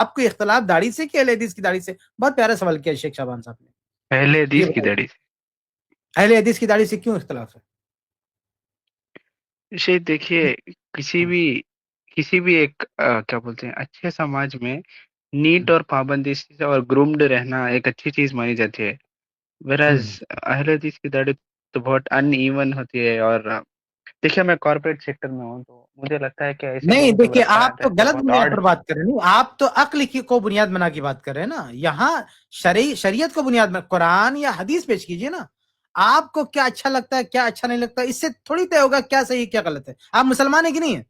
آپ کو اختلاف داڑھی سے کہ اہل حدیث کی داڑھی سے؟ بہت پیارا سوال کیا شیخ شعبان صاحب نے. اہل حدیث کی داڑھی سے. اہل حدیث کی داڑھی سے کیوں اختلاف ہے؟ شیخ دیکھیے، کسی بھی ایک کیا بولتے ہیں اچھے سماج میں نیٹ اور پابندی سے اور گرومڈ رہنا ایک اچھی چیز مانی جاتی ہے. ویراز اہل حدیث کی داڑھی تو بہت ان ایون ہوتی ہے. اور دیکھیے میں کارپوریٹ سیکٹر میں ہوں تو مجھے لگتا ہے کہ ایسے نہیں لوگوں کو دیکھیے، رکھا آپ جاتا تو ہے تو غلط بہت بنیاد آڈ. پر بات کر رہے ہیں. آپ تو عقل کی کو بنیاد بنا کے بات کر رہے ہیں نا. یہاں شریعت کو بنیاد بنا، قرآن یا حدیث پیش کیجئے نا. آپ کو کیا اچھا لگتا ہے کیا اچھا نہیں لگتا، اس سے تھوڑی طے ہوگا کیا صحیح کیا غلط ہے. آپ مسلمان ہیں کہ نہیں ہیں؟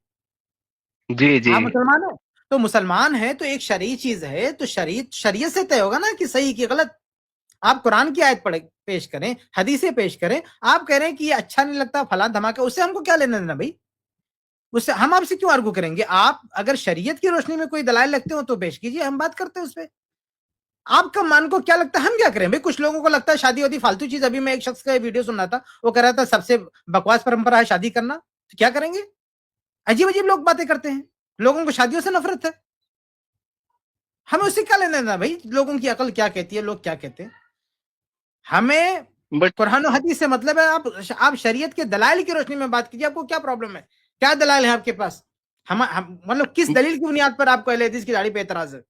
جی آپ مسلمان ہیں تو مسلمان ہے تو ایک شرعی چیز ہے تو شریعت سے طے ہوگا نا کہ صحیح کی غلط. آپ قرآن کی آیت پیش کریں، حدیثیں پیش کریں، آپ کہہ رہے ہیں کہ یہ اچھا نہیں لگتا فلاں دھماکہ، اس سے ہم کو کیا لینا دینا بھائی؟ اس سے ہم آپ سے کیوں آرگو کریں گے؟ آپ اگر شریعت کی روشنی میں کوئی دلائل لگتے ہو تو پیش کیجیے، ہم بات کرتے ہیں اس پہ. آپ کا من کو کیا لگتا ہے ہم کیا کریں بھائی؟ کچھ لوگوں کو لگتا ہے شادی ہوتی فالتو چیز. ابھی میں ایک شخص کا ویڈیو سن رہا تھا، وہ کہہ رہا تھا سب سے بکواس پرمپرا ہے شادی کرنا. تو کیا کریں گے؟ عجیب عجیب لوگ باتیں کرتے ہیں، لوگوں کو شادیوں سے نفرت ہے. ہمیں اس سے کیا لینا دینا بھائی؟ لوگوں کی عقل کیا کہتی ہے، لوگ کیا کہتے ہیں. ہمیں بٹ قرآن و حدیث سے مطلب ہے. آپ شریعت کے دلائل کی روشنی میں بات کیجیے. آپ کو کیا پرابلم ہے؟ کیا دلائل ہے آپ کے پاس؟ مطلب کس دلیل کی بنیاد پر آپ کو اہل حدیث کی داڑھی پہ اعتراض ہے؟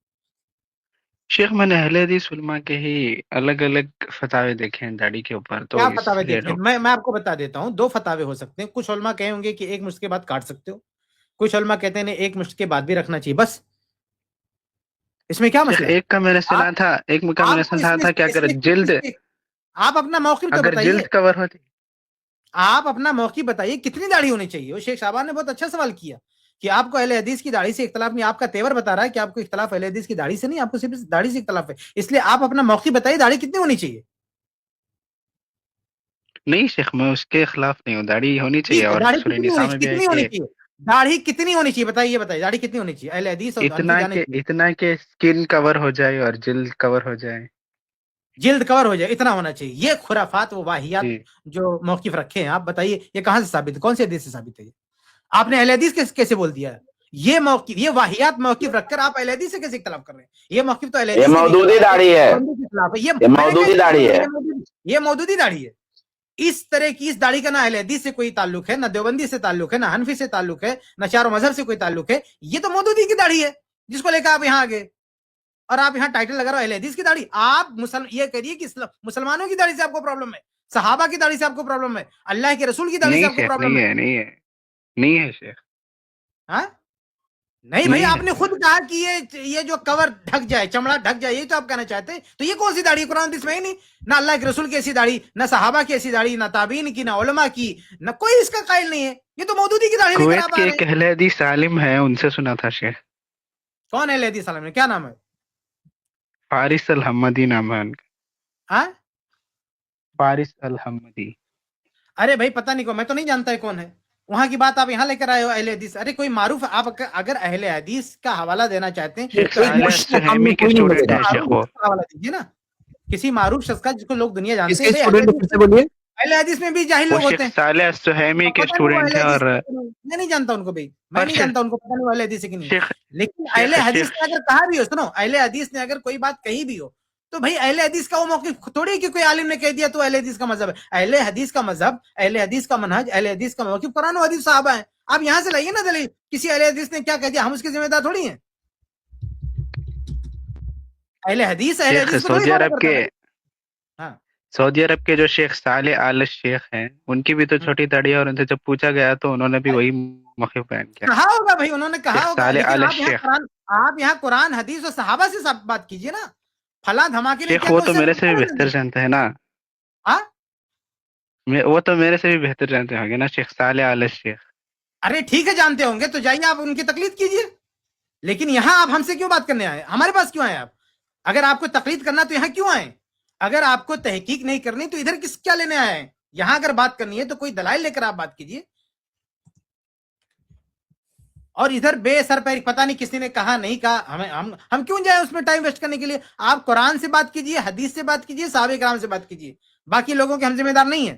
شیخ میں نے اہل حدیث علماء کے ہی الگ الگ فتاوے دیکھے ہیں داڑھی کے اوپر، تو کیا اس فتاوے لیے دیکھیں؟ میں آپ کو بتا دیتا ہوں. دو فتاوے ہو سکتے ہیں. کچھ علماء کہیں ہوں گے کہ ایک مشت کے بعد کاٹ سکتے ہو، کچھ علماء کہتے ہیں ایک مشت کے بعد بھی رکھنا چاہیے. بس اس میں کیا شیخ مسئلہ ہے؟ ایک کا میں نے سنا تھا، آپ کو اس میں کیا اس کرے میں جلد، آپ اپنا موقف تو اگر بتائیے. جلد کور ہوتی. آپ اپنا موقف بتائیے کتنی داڑھی ہونی چاہیے. وہ شیخ شعبان نے بہت اچھا سوال کیا کہ آپ کو اہل حدیث کی داڑھی سے اختلاف نہیں. آپ کا تیور بتا رہا ہے کہ آپ کو اختلاف اہل حدیث کی داڑھی سے نہیں، آپ کو صرف داڑھی سے اختلاف ہے. اس لیے آپ اپنا موقف بتائیے داڑھی کتنی ہونی چاہیے. نہیں شیخ میں اس کے خلاف نہیں ہوں، داڑھی ہونی چاہیے. ٹھیک ہے، اور داڑھی سورہ کتنی نساء ہونی میں چاہیے، بھی ہے کتنی ہونی کہ چاہیے داڑھی کتنی ہونی چاہیے؟ بتائیے داڑھی کتنی ہونی چاہیے؟ اہل حدیث اور حنفی جانے چاہیے. اتنا کہ اسکن کور ہو جائے اور جلد کور ہو جائے. جلد کور ہو جائے اتنا ہونا چاہیے. یہ خرافات و واہیات جی جو موقف رکھے ہیں آپ بتائیے یہ کہاں سے ثابت ہے؟ کون سی حدیث سے ثابت ہے؟ آپ نے اہل حدیث کیسے بول دیا؟ یہ موقف، یہ واہیات موقف رکھ کر آپ اہل حدیث سے کیسے اختلاف کر رہے ہیں؟ یہ موقف تو اہل یہ حدیث کے بھی مودودی خلاف ہے، داڑھی ہے، بندوں کے خلاف ہے. یہ میں نے مودودی داڑھی ہے. یہ مودودی داڑھی ہے. اس طرح کی اس داڑھی کا نہ اہل حدیث سے کوئی تعلق ہے، نہ دیوبندی سے تعلق ہے، نہ حنفی سے تعلق ہے، نہ چاروں مذہب سے کوئی تعلق ہے. یہ تو مودودی کی داڑھی ہے جس کو لے کر آپ یہاں آگے اور آپ یہاں ٹائٹل لگا رہے ہو اہل حدیث کی داڑھی. آپ یہ کہیے کہ مسلمانوں کی داڑھی سے آپ کو پرابلم ہے، صحابہ کی داڑھی سے آپ کو پرابلم ہے، اللہ کے رسول کی داڑھی سے نہیں آپ کو شیخ، پرابلم ہے. نہیں ہے شیخ. ہاں نہیں بھائی، نہیں آپ ہے نے شیخ. خود کہا کہ یہ جو کور ڈھک جائے، چمڑا ڈھک جائے، یہ تو آپ کہنا چاہتے ہیں. تو یہ کون سی داڑھی؟ قرآن حدیث میں ہی نہیں. نہ اللہ کے رسول کی ایسی داڑھی، نہ صحابہ کی ایسی داڑھی، نہ تابعین کی، نہ علماء کی، نہ کوئی اس کا قائل نہیں ہے. یہ تو مودودی کی داڑھی لے کر کویت آپ کے آ رہے ایک ہیں. اہل حدیث عالم ہے، ان سے سنا تھا شیخ. کون ہے اہل حدیث عالم میں؟ کیا نام ہے؟ فارس الحمدی نام ہے ان کا. ہاں فارس الحمدی. ارے بھائی پتہ نہیں، کو میں تو نہیں جانتا ہے کون ہے. وہاں کی بات آپ یہاں لے کر آئے ہو اہل حدیث. ارے کوئی معروف، آپ اگر اہل حدیث کا حوالہ دینا چاہتے ہیں شیخ تو ایک صالح معروف السہیمی کے اسٹوڈنٹ ہیں شیخ وہ. حوالہ دیجیے نا. کسی معروف شخص کا جس کو لوگ دنیا کس جانتے کے ہیں. بھائی اسٹوڈنٹ پھر سے بولیے. اہل حدیث میں بھی جاہل وہ لوگ ہوتے شیخ ہیں. صالح السہیمی کے پتہ نہیں وہ اسٹوڈنٹ اہل ہیں. حدیث اور میں نہیں جانتا ان کو بھائی، میں اور نہیں شیخ جانتا ان کو، پتہ نہیں وہ اہل حدیث ہے کہ نہیں. شیخ لیکن اہل شیخ حدیث شیخ نے اگر کہا بھی ہو، سنو، اہل حدیث نے اگر کوئی بات کہی بھی ہو تو بھائی اہل حدیث کا وہ موقف تھوڑی کہ کوئی عالم نے کہہ دیا تو اہل حدیث کا مذہب ہے. اہل حدیث کا مذہب، اہل حدیث کا منہج، اہل حدیث کا موقف قرآن و حدیث صحابہ ہیں. آپ یہاں سے لائیے نا دلیل. کسی اہل حدیث نے کیا کہہ دیا ہم اس کے ذمہ دار تھوڑی ہیں. اہل حدیث شیخ کو تھوڑی فالو کرتا ہے بھائی. ہاں سعودی عرب کے جو شیخ صالح آل شیخ ہیں، ان کی بھی تو چھوٹی داڑھی ہے، اور ان سے جب پوچھا گیا تو انہوں نے بھی وہی موقف بیان کیا. کہا ہوگا بھائی، انہوں نے کہا شیخ ہوگا. صالح لیکن آل شیخ. آپ یہاں قرآن حدیث اور صحابہ سے بات کیجیے نا. فلاں دھماکے نے شیخ کیا وہ کہ تو اس سے میرے سے بھی ہم بہتر جانتے ہیں نا. ہاں وہ تو میرے سے بھی بہتر جانتے ہوں گے نا شیخ صالح آل شیخ. ارے ٹھیک ہے، جانتے ہوں گے تو جائیے آپ ان کی تقلید کیجیے. لیکن یہاں آپ ہم سے کیوں بات کرنے آئے؟ ہمارے پاس کیوں آئے آپ؟ اگر آپ کو تقلید کرنا تو یہاں کیوں آئے؟ اگر آپ کو تحقیق نہیں کرنی تو ادھر کیا لینے آئے ہیں؟ یہاں اگر بات کرنی ہے تو کوئی دلائل لے کر آپ بات کیجیے. اور ادھر بے سر پہ پتہ نہیں کسی نے کہا نہیں کہا، ہم کیوں جائیں اس میں ٹائم ویسٹ کرنے کے لیے؟ آپ قرآن سے بات کیجیے، حدیث سے بات کیجیے، صحابہ کرام سے بات کیجیے. باقی لوگوں کے ہم ذمہ دار نہیں ہیں.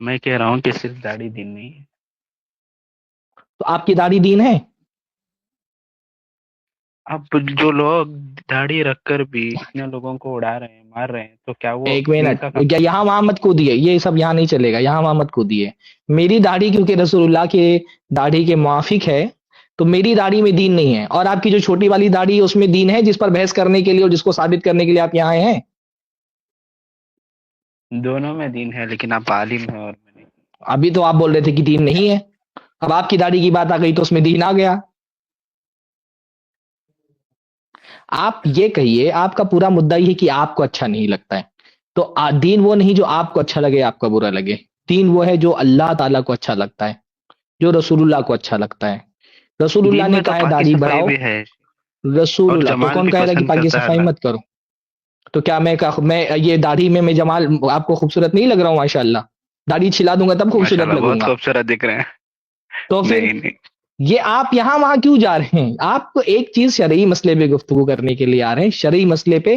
میں کہہ رہا ہوں کہ صرف داڑھی دین نہیں ہے. تو آپ کی داڑھی دین ہے؟ اب جو لوگ داڑھی رکھ کر بھی اتنے لوگوں کو اڑا رہے ہیں، مار رہے ہیں، تو کیا وہ ایک دین منٹ، کا کام؟ کیا یہاں وہاں مت کودیے، یہ سب یہاں نہیں چلے گا، یہاں وہاں مت کودیے. میری داڑھی کیونکہ رسول اللہ کے داڑھی کے موافق ہے تو میری داڑھی میں دین نہیں ہے، اور آپ کی جو چھوٹی والی داڑھی ہے اس میں دین ہے، جس پر بحث کرنے کے لیے اور جس کو ثابت کرنے کے لیے آپ یہاں آئے ہیں. دونوں میں دین ہے، لیکن آپ عالم ہیں اور میں نہیں. ابھی تو آپ بول رہے تھے کہ دین نہیں ہے، اب آپ کی داڑھی کی بات آ گئی تو اس میں دین آ گیا. آپ یہ کہیے، آپ کا پورا مدعا یہ ہے کہ آپ کو اچھا نہیں لگتا ہے، تو دین وہ نہیں جو آپ کو اچھا لگے آپ کو برا لگے، دین وہ ہے جو اللہ تعالیٰ کو اچھا لگتا ہے، جو رسول اللہ کو اچھا لگتا ہے. رسول اللہ دین نے میں تو کہا ہے پاکی داڑھی صفائی بڑھاؤ، بھی ہے رسول اور اللہ تو جمال کون بھی کہے گا کہ پسند پاکی کرتا ہے صفائی اللہ. مت کرو؟ تو کیا میں یہ داڑھی میں جمال آپ کو خوبصورت نہیں لگ رہا ہوں؟ ماشاء اللہ داڑھی چھلا دوں گا تب ماشاء خوبصورت اللہ لگوں بہت گا. خوبصورت دکھ رہے ہیں. تو پھر نہیں یہ آپ یہاں وہاں کیوں جا رہے ہیں؟ آپ کو ایک چیز شرعی مسئلے پہ گفتگو کرنے کے لیے آ رہے ہیں، شرعی مسئلے پہ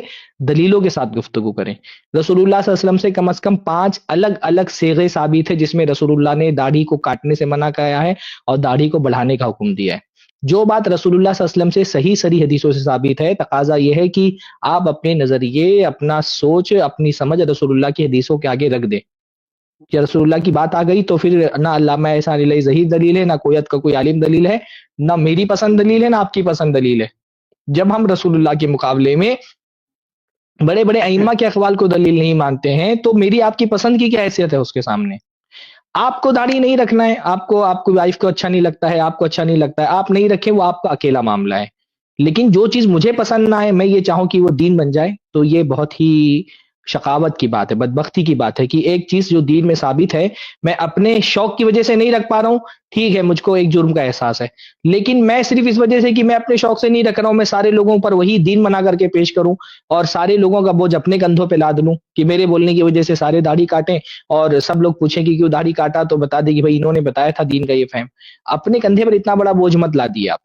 دلیلوں کے ساتھ گفتگو کریں. رسول اللہ صلی اللہ علیہ وسلم سے کم از کم 5 الگ الگ صیغے ثابت ہے جس میں رسول اللہ نے داڑھی کو کاٹنے سے منع کیا ہے اور داڑھی کو بڑھانے کا حکم دیا ہے. جو بات رسول اللہ صلی اللہ علیہ وسلم سے صحیح صریح حدیثوں سے ثابت ہے، تقاضا یہ ہے کہ آپ اپنے نظریے، اپنا سوچ، اپنی سمجھ رسول اللہ کی حدیثوں کے آگے رکھ دیں. کہ رسول اللہ کی بات آ گئی تو پھر نہ علامہ احسان علیہ ظہیر دلیل ہے، نہ کویت کا کوئی عالم دلیل ہے، نہ میری پسند دلیل ہے، نہ آپ کی پسند دلیل ہے. جب ہم رسول اللہ کے مقابلے میں بڑے بڑے ائمہ کے اقوال کو دلیل نہیں مانتے ہیں تو میری آپ کی پسند کی کیا حیثیت ہے اس کے سامنے؟ آپ کو داڑھی نہیں رکھنا ہے، آپ کو وائف کو اچھا نہیں لگتا ہے، آپ کو اچھا نہیں لگتا ہے، آپ نہیں رکھیں، وہ آپ کا اکیلا معاملہ ہے. لیکن جو چیز مجھے پسند نہ ہے، میں یہ چاہوں کہ وہ دین بن جائے، تو یہ بہت ہی شقاوت کی بات ہے، بدبختی کی بات ہے کہ ایک چیز جو دین میں ثابت ہے میں اپنے شوق کی وجہ سے نہیں رکھ پا رہا ہوں. ٹھیک ہے، مجھ کو ایک جرم کا احساس ہے، لیکن میں صرف اس وجہ سے کہ میں اپنے شوق سے نہیں رکھ رہا ہوں، میں سارے لوگوں پر وہی دین بنا کر کے پیش کروں اور سارے لوگوں کا بوجھ اپنے کندھوں پہ لاد لوں کہ میرے بولنے کی وجہ سے سارے داڑھی کاٹیں اور سب لوگ پوچھیں کہ کیوں داڑھی کاٹا، تو بتا دیں کہ بھائی انہوں نے بتایا تھا دین کا یہ فہم. اپنے کندھے پر اتنا بڑا بوجھ مت لا دیے آپ.